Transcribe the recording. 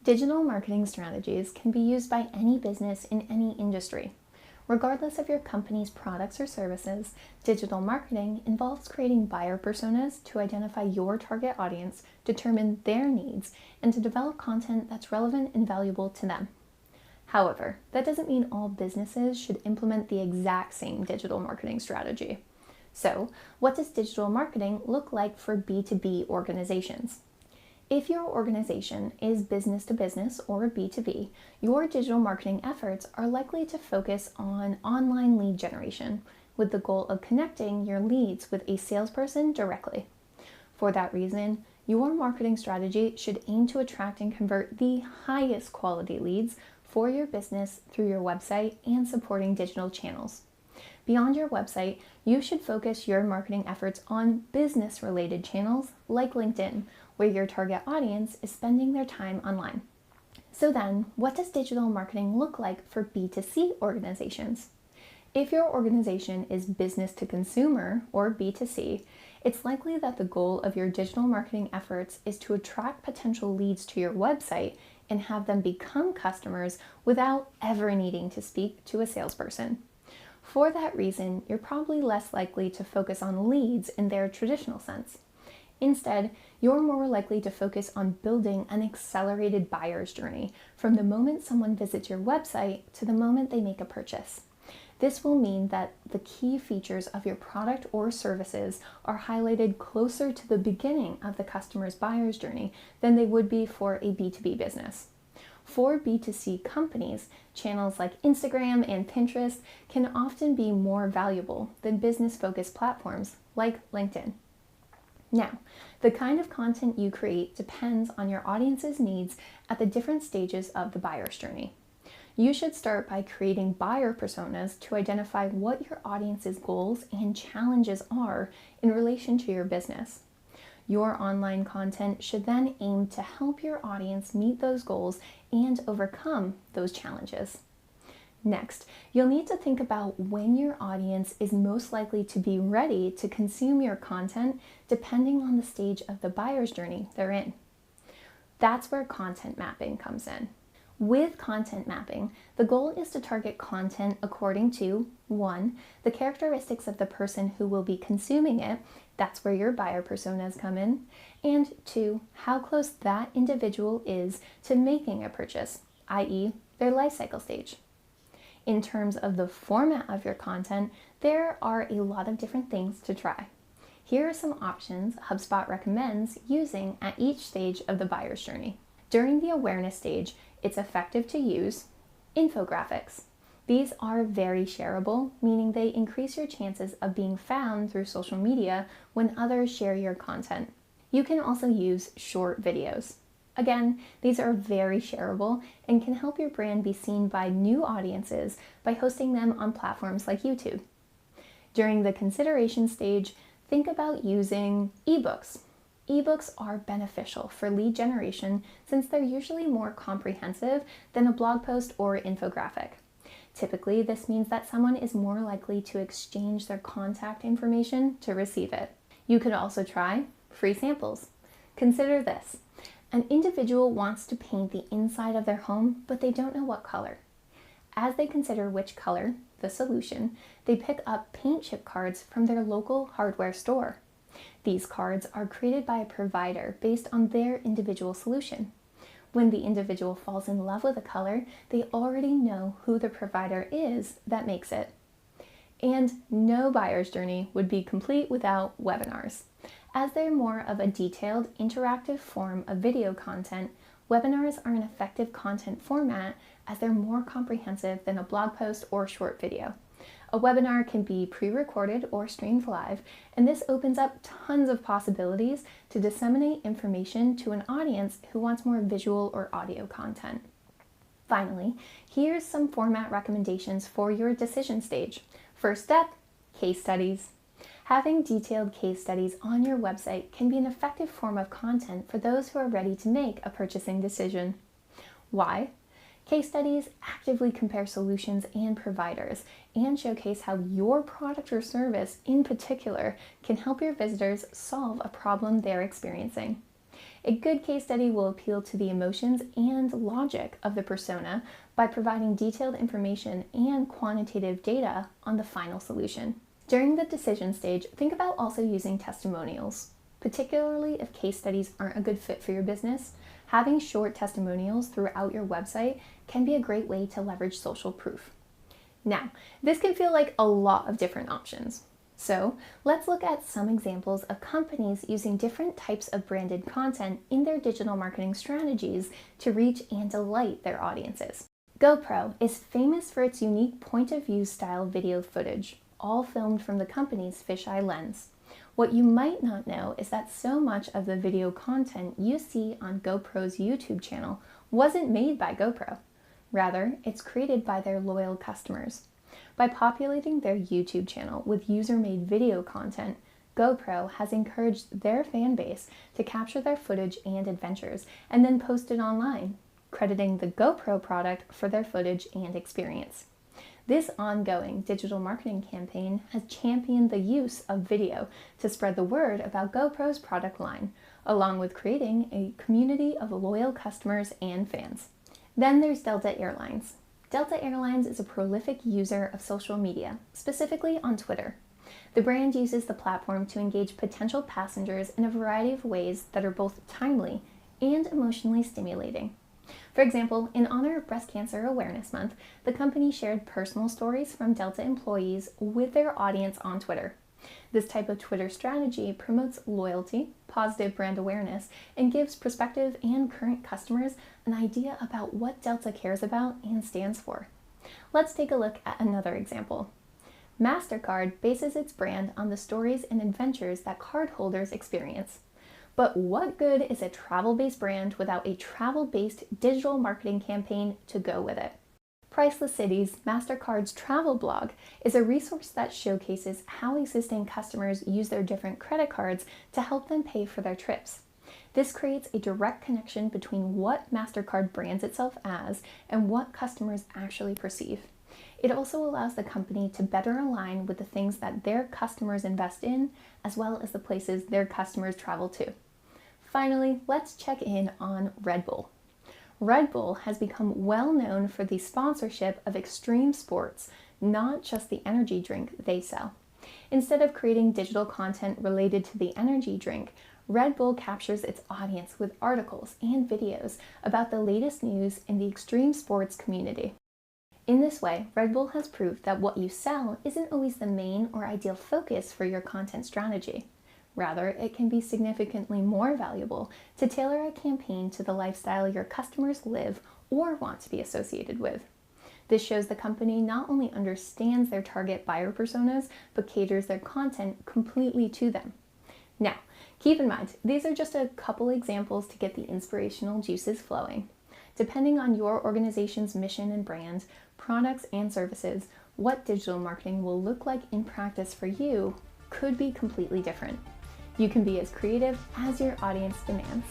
Digital marketing strategies can be used by any business in any industry. Regardless of your company's products or services, digital marketing involves creating buyer personas to identify your target audience, determine their needs, and to develop content that's relevant and valuable to them. However, that doesn't mean all businesses should implement the exact same digital marketing strategy. So, what does digital marketing look like for B2B organizations? If your organization is business to business or B2B, your digital marketing efforts are likely to focus on online lead generation with the goal of connecting your leads with a salesperson directly. For that reason, your marketing strategy should aim to attract and convert the highest quality leads for your business through your website and supporting digital channels. Beyond your website, you should focus your marketing efforts on business-related channels like LinkedIn, where your target audience is spending their time online. So then, what does digital marketing look like for B2C organizations? If your organization is business to consumer or B2C, it's likely that the goal of your digital marketing efforts is to attract potential leads to your website and have them become customers without ever needing to speak to a salesperson. For that reason, you're probably less likely to focus on leads in their traditional sense. Instead, you're more likely to focus on building an accelerated buyer's journey from the moment someone visits your website to the moment they make a purchase. This will mean that the key features of your product or services are highlighted closer to the beginning of the customer's buyer's journey than they would be for a B2B business. For B2C companies, channels like Instagram and Pinterest can often be more valuable than business-focused platforms like LinkedIn. Now, the kind of content you create depends on your audience's needs at the different stages of the buyer's journey. You should start by creating buyer personas to identify what your audience's goals and challenges are in relation to your business. Your online content should then aim to help your audience meet those goals and overcome those challenges. Next, you'll need to think about when your audience is most likely to be ready to consume your content depending on the stage of the buyer's journey they're in. That's where content mapping comes in. With content mapping, the goal is to target content according to 1. The characteristics of the person who will be consuming it, that's where your buyer personas come in, and 2. How close that individual is to making a purchase, i.e. their life cycle stage. In terms of the format of your content, there are a lot of different things to try. Here are some options HubSpot recommends using at each stage of the buyer's journey. During the awareness stage, it's effective to use infographics. These are very shareable, meaning they increase your chances of being found through social media when others share your content. You can also use short videos. Again, these are very shareable and can help your brand be seen by new audiences by hosting them on platforms like YouTube. During the consideration stage, think about using ebooks. Ebooks are beneficial for lead generation since they're usually more comprehensive than a blog post or infographic. Typically, this means that someone is more likely to exchange their contact information to receive it. You could also try free samples. Consider this. An individual wants to paint the inside of their home, but they don't know what color. As they consider which color, the solution, they pick up paint chip cards from their local hardware store. These cards are created by a provider based on their individual solution. When the individual falls in love with a color, they already know who the provider is that makes it. And no buyer's journey would be complete without webinars. As they're more of a detailed, interactive form of video content, webinars are an effective content format as they're more comprehensive than a blog post or short video. A webinar can be pre-recorded or streamed live, and this opens up tons of possibilities to disseminate information to an audience who wants more visual or audio content. Finally, here's some format recommendations for your decision stage. First step, case studies. Having detailed case studies on your website can be an effective form of content for those who are ready to make a purchasing decision. Why? Case studies actively compare solutions and providers and showcase how your product or service in particular can help your visitors solve a problem they're experiencing. A good case study will appeal to the emotions and logic of the persona by providing detailed information and quantitative data on the final solution. During the decision stage, think about also using testimonials. Particularly if case studies aren't a good fit for your business, having short testimonials throughout your website can be a great way to leverage social proof. Now, this can feel like a lot of different options. So let's look at some examples of companies using different types of branded content in their digital marketing strategies to reach and delight their audiences. GoPro is famous for its unique point of view style video footage, all filmed from the company's fisheye lens. What you might not know is that so much of the video content you see on GoPro's YouTube channel wasn't made by GoPro. Rather, it's created by their loyal customers. By populating their YouTube channel with user-made video content, GoPro has encouraged their fan base to capture their footage and adventures and then post it online, crediting the GoPro product for their footage and experience. This ongoing digital marketing campaign has championed the use of video to spread the word about GoPro's product line, along with creating a community of loyal customers and fans. Then there's Delta Airlines. Delta Airlines is a prolific user of social media, specifically on Twitter. The brand uses the platform to engage potential passengers in a variety of ways that are both timely and emotionally stimulating. For example, in honor of Breast Cancer Awareness Month, the company shared personal stories from Delta employees with their audience on Twitter. This type of Twitter strategy promotes loyalty, positive brand awareness, and gives prospective and current customers an idea about what Delta cares about and stands for. Let's take a look at another example. MasterCard bases its brand on the stories and adventures that cardholders experience. But what good is a travel-based brand without a travel-based digital marketing campaign to go with it? Priceless Cities, MasterCard's travel blog, is a resource that showcases how existing customers use their different credit cards to help them pay for their trips. This creates a direct connection between what MasterCard brands itself as and what customers actually perceive. It also allows the company to better align with the things that their customers invest in, as well as the places their customers travel to. Finally, let's check in on Red Bull. Red Bull has become well known for the sponsorship of extreme sports, not just the energy drink they sell. Instead of creating digital content related to the energy drink, Red Bull captures its audience with articles and videos about the latest news in the extreme sports community. In this way, Red Bull has proved that what you sell isn't always the main or ideal focus for your content strategy. Rather, it can be significantly more valuable to tailor a campaign to the lifestyle your customers live or want to be associated with. This shows the company not only understands their target buyer personas, but caters their content completely to them. Now, keep in mind, these are just a couple examples to get the inspirational juices flowing. Depending on your organization's mission and brand, products and services, what digital marketing will look like in practice for you could be completely different. You can be as creative as your audience demands.